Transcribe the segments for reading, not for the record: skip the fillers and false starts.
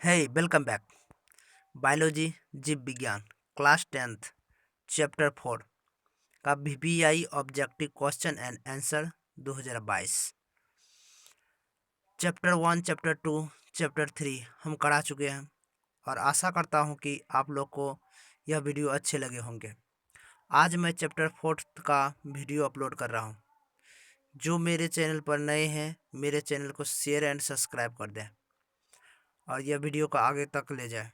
हे welcome back. Biology जीव विज्ञान class 10th chapter 4 का VPI objective question and answer 2022 चैप्टर 1 चैप्टर 2 चैप्टर 3 हम करा चुके हैं और आशा करता हूं कि आप लोग को यह वीडियो अच्छे लगे होंगे। आज मैं चैप्टर 4 का वीडियो अपलोड कर रहा हूं। जो मेरे चैनल पर नए हैं मेरे चैनल को शेयर एंड सब्सक्राइब कर दें और यह वीडियो को आगे तक ले जाए।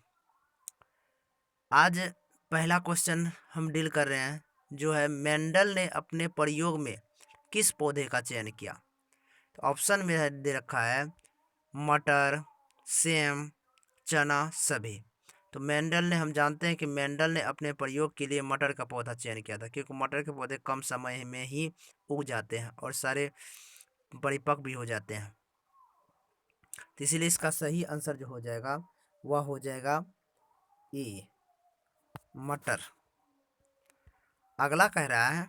आज पहला क्वेश्चन हम डील कर रहे हैं जो है मेंडल ने अपने प्रयोग में किस पौधे का चयन किया। तो ऑप्शन में दे रखा है मटर, सेम, चना, सभी। तो मेंडल ने, हम जानते हैं कि मेंडल ने अपने प्रयोग के लिए मटर का पौधा चयन किया था क्योंकि मटर के पौधे कम समय में ही उग जाते हैं और सारे परिपक्व भी हो जाते हैं। तो इसीलिए इसका सही आंसर जो हो जाएगा वह हो जाएगा ए, मटर। अगला कह रहा है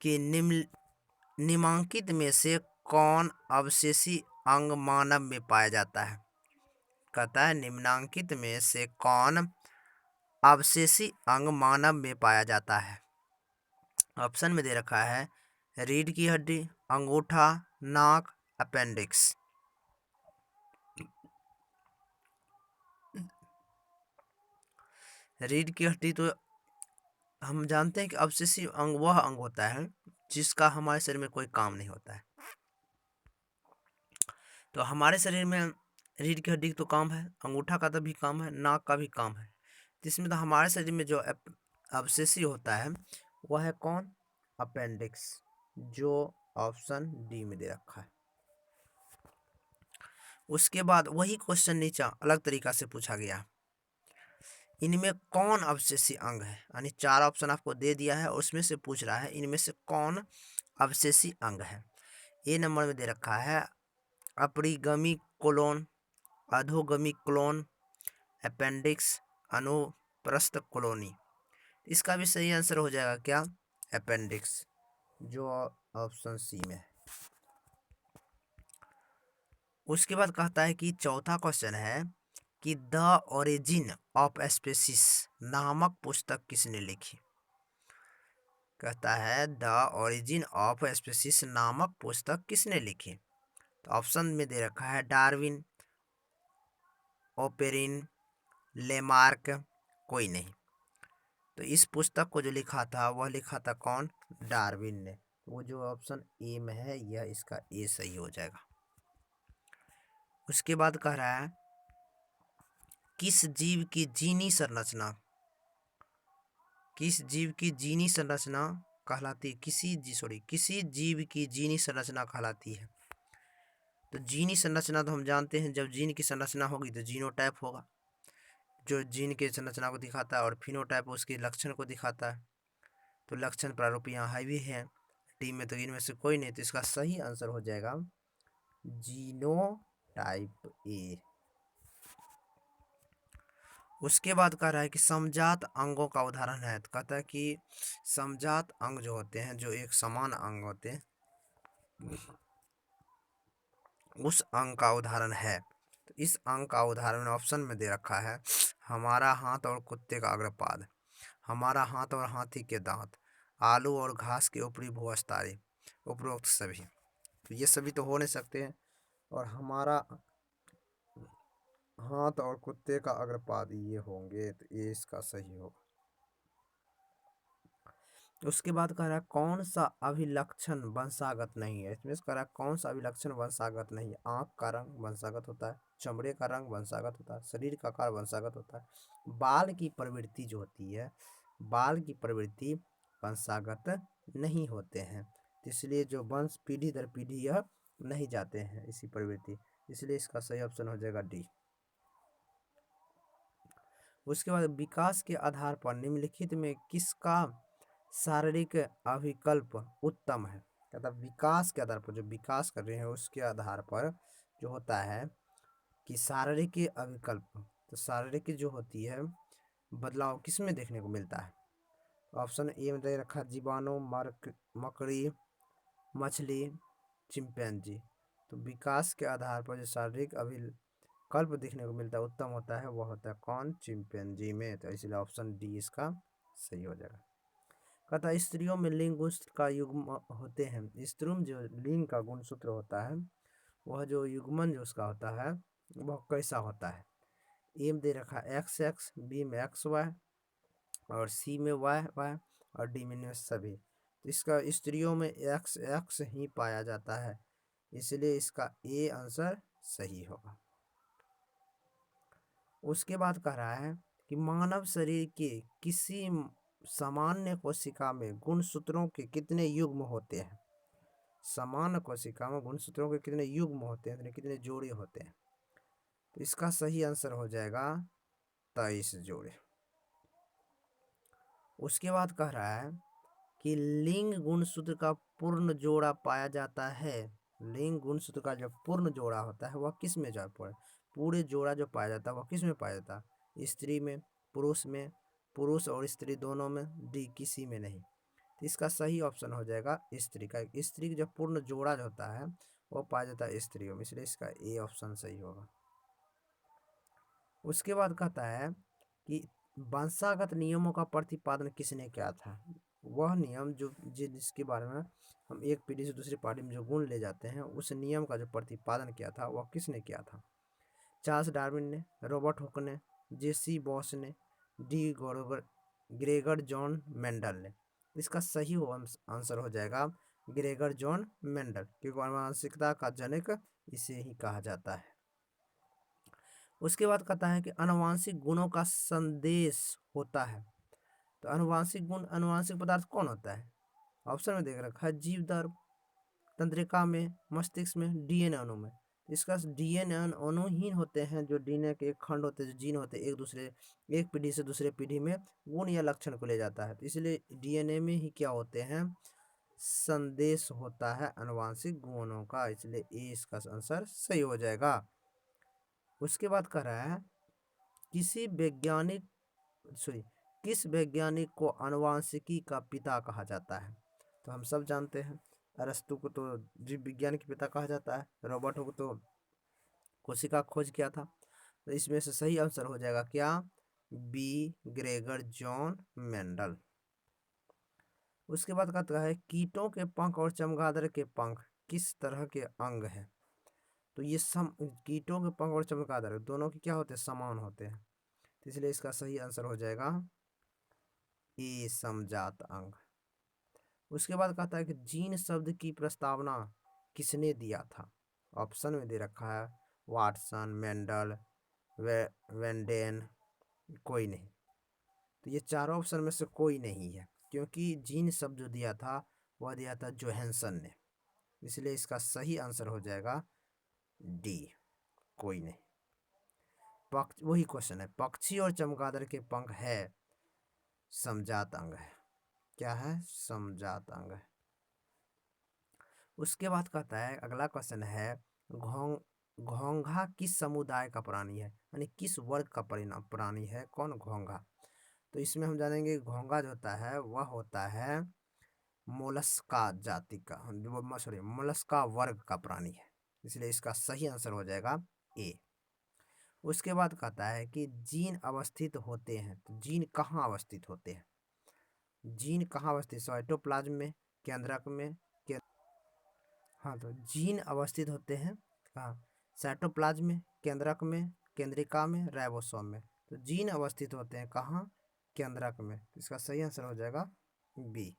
कि निम्नलिखित में से कौन अवशेषी अंग मानव में पाया जाता है। कहता है निम्नलिखित में से कौन अवशेषी अंग मानव में पाया जाता है। ऑप्शन में दे रखा है रीढ़ की हड्डी, अंगूठा, नाक, अपेंडिक्स। रीढ़ की हड्डी तो हम जानते हैं कि अवशेषी अंग वह अंग होता है जिसका हमारे शरीर में कोई काम नहीं होता है। तो हमारे शरीर में रीढ़ की हड्डी तो काम है, अंगूठा का तो भी काम है, नाक का भी काम है। जिसमें तो हमारे शरीर में जो अवशेषी होता है वह है कौन, अपेंडिक्स, जो ऑप्शन डी में दे रखा है। उसके बाद वही क्वेश्चन नीचे अलग तरीका से पूछा गया, इनमें कौन अवशेषी अंग है। यानी 4 ऑप्शन आपको दे दिया है और उसमें से पूछ रहा है इनमें से कौन अवशेषी अंग है। ए नंबर में दे रखा है अपरिगमी कोलोन, अधोगमी कोलोन, अपेंडिक्स, अनुप्रस्थ कॉलोनी। इसका भी सही आंसर हो जाएगा क्या, अपेंडिक्स, जो ऑप्शन सी में है। उसके बाद कहता है कि चौथा क्वेश्चन है कि द ओरिजिन ऑफ स्पीसीज नामक पुस्तक किसने लिखी। कहता है द ओरिजिन ऑफ स्पीसीज नामक पुस्तक किसने लिखी। तो ऑप्शन में दे रखा है डार्विन, ओपेरिन, लेमार्क, कोई नहीं। तो इस पुस्तक को जो लिखा था वह लिखा था कौन, डार्विन ने। वो जो ऑप्शन ए में है यह इसका ए सही हो जाएगा। उसके बाद कह रहा है किस जीव की जीनी संरचना, किस जीव की जीनी संरचना कहलाती, किसी जीव की जीनी संरचना कहलाती है। तो जीनी संरचना तो हम जानते हैं जब जीन की संरचना होगी तो जीनोटाइप होगा, जो जीन की संरचना को दिखाता है, और फिनोटाइप उसके लक्षण को दिखाता है। तो लक्षण प्रारूप यहाँ हैवी है, डी में तो इनमें से कोई नहीं। तो इसका सही आंसर हो जाएगा जीनोटाइप ए। उसके बाद कह रहा है कि समजात अंगों का उदाहरण है। तो कहता है कि समजात अंग जो होते हैं, जो एक समान अंग होते हैं, उस अंग का उदाहरण है। तो इस अंग का उदाहरण ऑप्शन में दे रखा है हमारा हाथ और कुत्ते का अग्रपाद, हमारा हाथ और हाथी के दांत, आलू और घास के ऊपरी भुवस्तारी, उपरोक्त सभी। तो ये सभी तो हो नहीं सकते हैं, और हमारा हाथ और कुत्ते का अग्रपाद ये होंगे, तो ये इसका सही होगा। उसके बाद कह रहा है कौन सा अभिलक्षण वंशागत नहीं है। इसमें कह रहा है कौन सा अभिलक्षण वंशागत नहीं है। आंख का रंग वंशागत होता है, चमड़े का रंग वंशागत होता है, शरीर का आकार वंशागत होता है, बाल की प्रवृत्ति जो होती है, बाल की प्रवृत्ति वंशागत नहीं होते हैं। इसलिए जो वंश पीढ़ी दर पीढ़ी यह नहीं जाते हैं इसी प्रवृत्ति, इसलिए इसका सही ऑप्शन हो जाएगा डी। उसके बाद विकास के आधार पर निम्नलिखित में किसका शारीरिक अभिकल्प उत्तम है। मतलब विकास के आधार पर, जो विकास कर रहे हैं उसके आधार पर जो होता है कि शारीरिक अभिकल्प, तो शारीरिक जो होती है बदलाव किस में देखने को मिलता है। ऑप्शन ए में दे रखा जीवाणु, मकड़ी, मछली, चिंपैंजी। तो विकास के आधार पर जो शारीरिक विकल्प देखने को मिलता है उत्तम होता है वह होता है कौन? चिंपैंजी में। तो इसलिए ऑप्शन डी इसका सही हो जाएगा। कहता है स्त्रियों में लिंग गुणसूत्र का युग्म होते हैं। स्त्रियों में जो लिंग का गुणसूत्र होता है वह जो युग्मन जो उसका होता है वह कैसा होता है? ए में दे रखा है XX, बी में XY और सी में YY और डी में सभी। तो इसका स्त्रियों में XX ही पाया जाता है, इसलिए इसका ए आंसर सही होगा। उसके बाद कह रहा है कि मानव शरीर के किसी सामान्य कोशिका में गुणसूत्रों के कितने युग्म होते हैं? सामान्य कोशिका में गुणसूत्रों के कितने युग्म होते हैं, कितने जोड़े होते हैं? तो इसका सही आंसर हो जाएगा 23 जोड़े। उसके बाद कह रहा है कि लिंग गुणसूत्र का पूर्ण जोड़ा पाया जाता है। लिंग गुणसूत्र का जो पूर्ण जोड़ा होता है वह किस में पूरे जोड़ा जो पाया जाता है वह किस में पाया जाता है? स्त्री में, पुरुष में, पुरुष और स्त्री दोनों में, डी किसी में नहीं। तो इसका सही ऑप्शन हो जाएगा स्त्री का। स्त्री का जो पूर्ण जोड़ा जो होता है वह पाया जाता है स्त्रियों में, इसलिए इसका ए ऑप्शन सही होगा। उसके बाद कहता है कि वंशागत नियमों का प्रतिपादन किसने किया था? वह नियम जो जिसके बारे में हम एक पीढ़ी से दूसरी पीढ़ी में जो गुण ले जाते हैं उस नियम का जो प्रतिपादन किया था वह किसने किया था? चार्ल्स डार्विन ने, रॉबर्ट हुक ने, जेसी बॉस ने, डी ग्रेगर जॉन मेंडल ने। इसका सही आंसर हो जाएगा ग्रेगर जॉन मेंडल, क्योंकि आनुवंशिकता का जनक इसे ही कहा जाता है। उसके बाद कहता है कि आनुवंशिक गुणों का संदेश होता है। तो आनुवंशिक गुण, आनुवंशिक पदार्थ कौन होता है? ऑप्शन में देख रखा है जीव दर, तंत्रिका में, मस्तिष्क में, डीएनए अणु में। इसका डीएनए अणु ही होते हैं जो डीएनए के एक खंड होते हैं, जो जीन होते हैं, एक पीढ़ी से दूसरे पीढ़ी में गुण या लक्षण को ले जाता है। तो इसलिए डीएनए में ही क्या होते हैं? संदेश होता है आनुवंशिक गुणों का, इसलिए ए इसका आंसर सही हो जाएगा। उसके बाद कह रहा है किस वैज्ञानिक को आनुवंशिकी का पिता कहा जाता है? तो हम सब जानते हैं अरस्तु को तो जीव विज्ञान के पिता कहा जाता है, रॉबर्ट को तो कोशिका खोज किया था। तो इसमें से सही आंसर हो जाएगा क्या? B Gregor John Mendel. उसके बाद कहता है कीटों के पंख और चमगादड़ के पंख किस तरह के अंग है? तो ये कीटों के पंख और चमगादड़ दोनों के क्या होते हैं? समान होते हैं, तो इसलिए इसका सही आंसर हो जाएगा ए समजात अंग। उसके बाद कहता है कि जीन शब्द की प्रस्तावना किसने दिया था? ऑप्शन में दे रखा है वाटसन, मेंडल, वेंडेन, कोई नहीं। तो ये चारों ऑप्शन में से कोई नहीं है, क्योंकि जीन शब्द जो दिया था वह दिया था जोहानसन ने, इसलिए इसका सही आंसर हो जाएगा डी, कोई नहीं। वही क्वेश्चन है, पक्षी और चमगादड़ के पंख है समजात अंग है। क्या है? समजात अंग है। उसके बाद कहता है अगला क्वेश्चन है घोंघा किस समुदाय का प्राणी है, यानी किस वर्ग का प्राणी है? कौन? घोंघा। तो इसमें हम जानेंगे घोंघा जो होता है वह होता है मोलस्का जाति का, सॉरी मोलस्का वर्ग का प्राणी है, इसलिए इसका सही आंसर हो जाएगा ए। उसके बाद कहता है कि जीन अवस्थित होते हैं, तो जीन कहाँ अवस्थित होते हैं? जीन कहाँ अवस्थित? साइटोप्लाज्म में, केंद्रक में, हाँ तो जीन अवस्थित होते हैं कहाँ? साइटोप्लाज्म में, केंद्रक में, केंद्रिका में, राइबोसोम में। तो जीन अवस्थित होते हैं कहाँ? केंद्रक में। तो इसका सही आंसर हो जाएगा बी।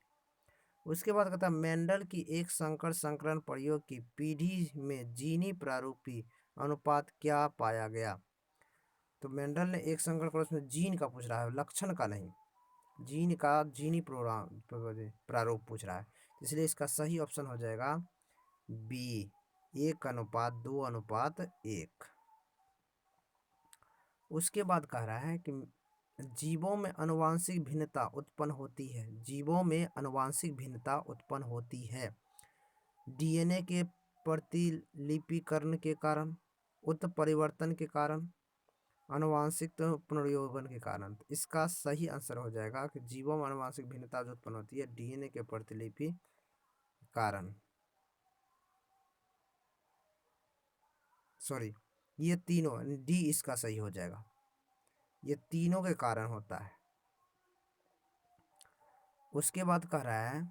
उसके बाद कहता है मेंडल की एक संकर संकरण प्रयोग की पीढ़ी में जीनी प्रारूपी अनुपात क्या पाया गया? तो मेंडल ने एक संकरण प्रयोग में जीन का पूछ रहा है, लक्षण का नहीं, जीन का जीनी प्रारूप पूछ रहा है, इसलिए इसका सही ऑप्शन हो जाएगा बी 1:2:1। उसके बाद कह रहा है कि जीवों में आनुवंशिक भिन्नता उत्पन्न होती है, जीवों में आनुवंशिक भिन्नता उत्पन्न होती है डीएनए के प्रतिलिपिकरण के कारण, उत्परिवर्तन के कारण, आनुवंशिक पुनर्योगन के कारण। तो इसका सही आंसर हो जाएगा कि जीवों में आनुवंशिक भिन्नता जो उत्पन्न होती है डीएनए के प्रतिलिपि कारण, सॉरी ये तीनों, डी इसका सही हो जाएगा। ये तीनों के कारण होता है। उसके बाद कह रहा है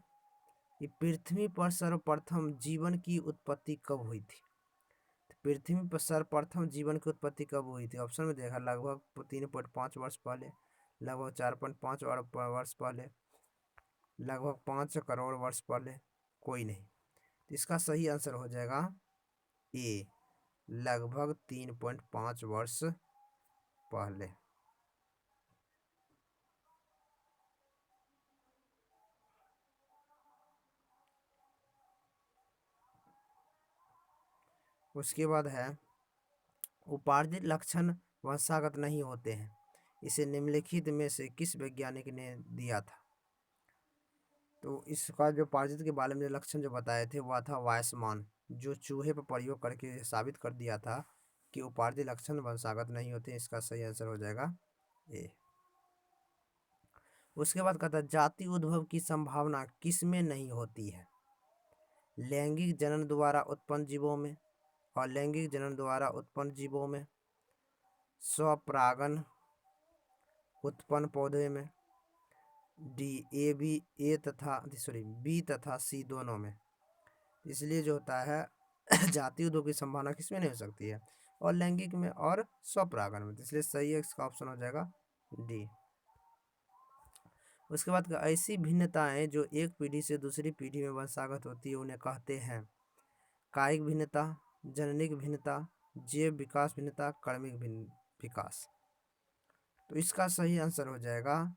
कि पृथ्वी पर सर्वप्रथम जीवन की उत्पत्ति कब हुई थी। तो पृथ्वी पर सर्वप्रथम जीवन की उत्पत्ति कब हुई थी? ऑप्शन में देखा, लगभग 3.5 वर्ष पहले, लगभग 4.5 वर्ष पहले, लगभग 5 करोड़ वर्ष पहले, कोई नहीं। तो इसका सही आंसर हो जाएगा ए, लगभग 3.5 वर्ष पहले। उसके बाद है उपार्जित लक्षण वंशागत नहीं होते हैं, इसे निम्नलिखित में से किस वैज्ञानिक ने दिया था? तो इसका जो उपार्जित के बारे में लक्षण जो बताए थे वह था वायसमान, जो चूहे पर प्रयोग करके साबित कर दिया था कि उपार्जित लक्षण वंशागत नहीं होते। इसका सही आंसर हो जाएगा ए। उसके बाद कहता है जाति उद्भव की संभावना किसमें नहीं होती है? लैंगिक जनन द्वारा उत्पन्न जीवों में, और लैंगिक जनन द्वारा उत्पन्न जीवों में, स्वपरागन उत्पन्न पौधे में, डी ए बी ए तथा सॉरी बी तथा सी दोनों में। इसलिए जो होता है जाति उद्भव की संभावना किसमें नहीं हो सकती है? और लैंगिक में और स्वपरागन में। इसलिए सही है, इसका ऑप्शन हो जाएगा डी। उसके बाद ऐसी भिन्नताएं जो एक पीढ़ी से दूसरी पीढ़ी में वंशागत होती है उन्हें कहते हैं कायिक भिन्नता, जननिक भिन्नता, जैव विकास भिन्नता, कर्मिक विकास। तो इसका सही आंसर हो जाएगा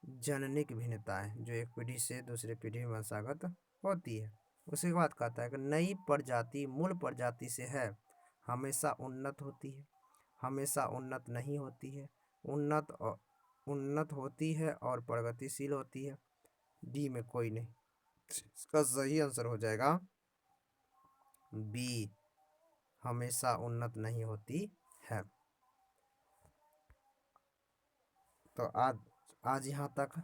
जननिक भिन्नताएं, जो एक पीढ़ी से दूसरी पीढ़ी में वंशागत होती है। उसके बाद कहता है कि नई प्रजाति मूल प्रजाति से है, हमेशा उन्नत होती है, हमेशा उन्नत नहीं होती है, उन्नत होती है और प्रगतिशील होती है। डी में कोई नहीं। इसका सही आंसर हो जाएगा बी, हमेशा उन्नत नहीं होती है। तो आज यहाँ तक।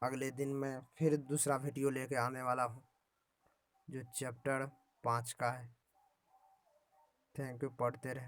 अगले दिन मैं फिर दूसरा वीडियो लेके आने वाला हूँ जो चैप्टर 5 का है। थैंक यू, पढ़ते रहे।